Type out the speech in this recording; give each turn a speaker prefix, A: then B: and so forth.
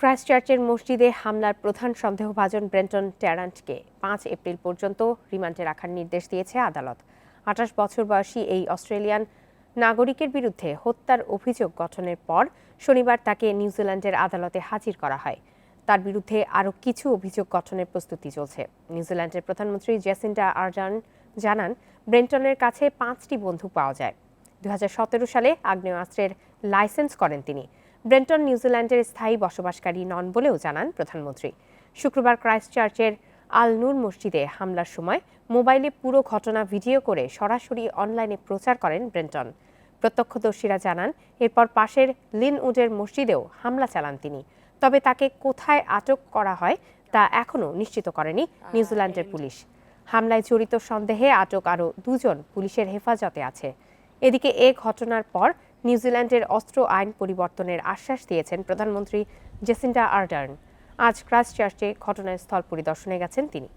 A: ক্রাইস্টচার্চের মসজিদে হামলার প্রধান সন্দেহভাজন ব্রেন্টন ট্যারান্টকে ৫ এপ্রিল পর্যন্ত রিমান্ডে রাখার নির্দেশ দিয়েছে আদালত। ২৮ বছর বয়সী এই অস্ট্রেলিয়ান নাগরিকের বিরুদ্ধে হত্যার অভিযোগ গঠনের পর শনিবার তাকে নিউজিল্যান্ডের আদালতে হাজির করা হয়। তার বিরুদ্ধে আরও কিছু অভিযোগ গঠনের প্রস্তুতি চলছে। নিউজিল্যান্ডের প্রধানমন্ত্রী জেসিন্ডা আর্ডার্ন জানান, ব্রেন্টনের কাছে ৫টি বন্দুক পাওয়া যায়। ২০১৭ সালে আগ্নেয়াস্ত্রের লাইসেন্স করেন তিনি। ব্রেন্টন নিউজিল্যান্ডের স্থায়ী বসবাসকারী নন বলেও জানান প্রধানমন্ত্রী। শুক্রবার ক্রাইস্টচার্চের আল নূর মসজিদে হামলার সময় মোবাইলে পুরো ঘটনা ভিডিও করে সরাসরি অনলাইনে প্রচার করেন ব্রেন্টন। প্রত্যক্ষদর্শীরা জানান, এরপর পাশের লিনউডের মসজিদেও হামলা চালান তিনি। তবে তাকে কোথায় আটক করা হয় তা এখনও নিশ্চিত করেনি নিউজিল্যান্ডের পুলিশ। হামলায় জড়িত সন্দেহে আটক আরও ২ জন পুলিশের হেফাজতে আছে। এদিকে এ ঘটনার পর নিউজিল্যান্ডের অস্ত্র আইন পরিবর্তনের আশ্বাস দিয়েছেন প্রধানমন্ত্রী জেসিন্ডা আর্ডার্ন। আজ ক্রাইস্টচার্চে ঘটনাস্থল পরিদর্শনে গেছেন তিনি।